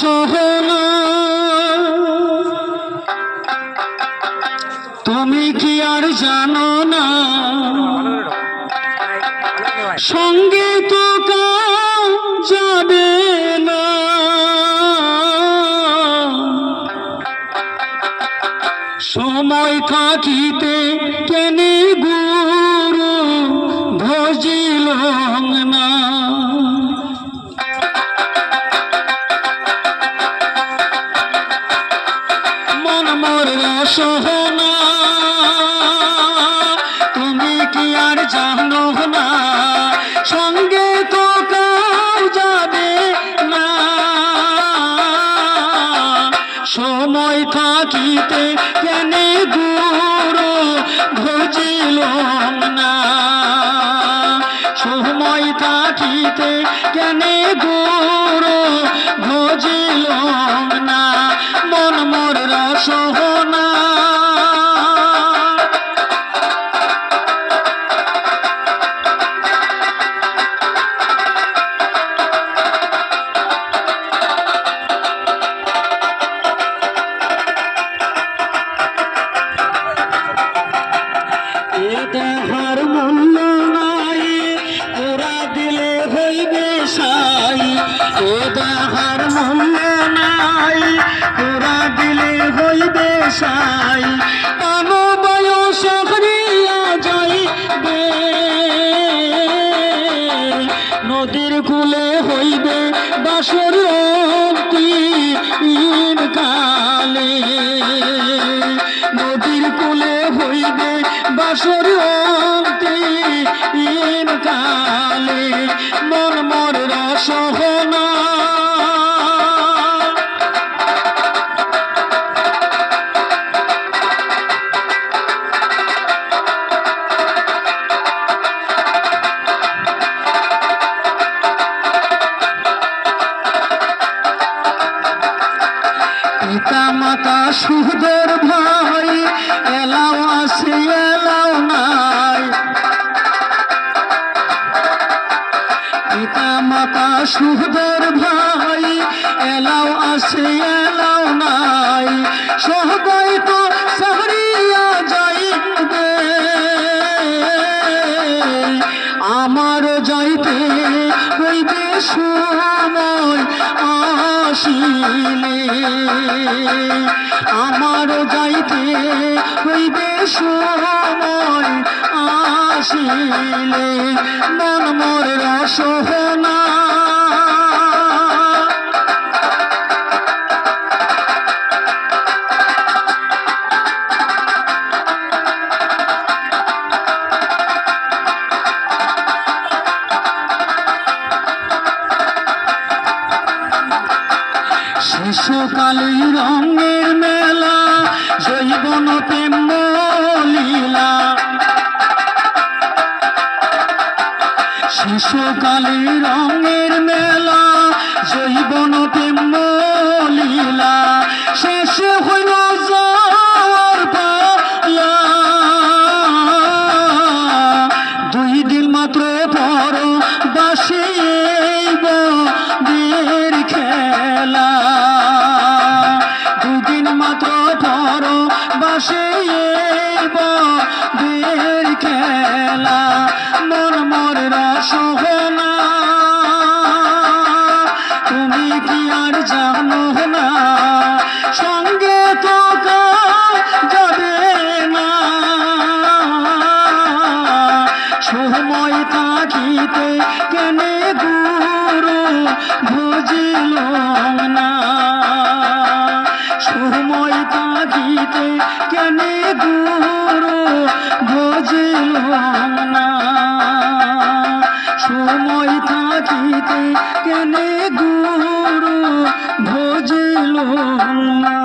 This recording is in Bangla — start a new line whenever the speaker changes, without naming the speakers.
সোহনা তুমি কি আর জানো না সঙ্গে তো যাবে না সময় থাকিতে কেনে গুরু ভজিল না মন মোর সোহনা তুমি কি আর জানো না সঙ্গে তো যাবে না সময় থাকিতে কেনে গুরু ভজিল না সময় থাকিতে কেনে গুরু ভজিল না মন মোর সোহনা দেহার মূল্য নাই ওরা দিলে হইবে সাই এ দেহার মূল্য নাই ওরা দিলে হইবে সাই পান বয়স হরিয়া যাইবে নদীর কূলে হইবে বাসর কালে নদীর কূলে হইবে বাসর কালে মন মোর সোহনা পিতা মাতা সুদর ভাই এলাও আছে এলাও নাই পিতা মাতা সুদর ভাই এলাও আছে এলাও নাই সবাই তো সারিয়া যাইবে আমার যাইতে হইবে সময় আসিলে আমার যাইতে হইবে সময় আসিলে মন মোর সোহনা শিশুকালী রঙের মেলা জৈবন প্রেম লীলা শিশুকালী রঙের মেলা জৈবন প্রেম লীলা শেষে হইল যাওয়ার পালা 2 দিন মাত্র পর বাসে বীর খেলা 2 দিন মাত্র পর বাসে বীর খেলা মন মোর সোহনা তুমি কি আর জানো না সঙ্গে তো যাবে না সময় থাকিতে কেনে গুরু ভজিল না সময় থাকিতে কেনে গুরু ভজিল না সময় থাকিতে কেনে গুরু ভজিল না।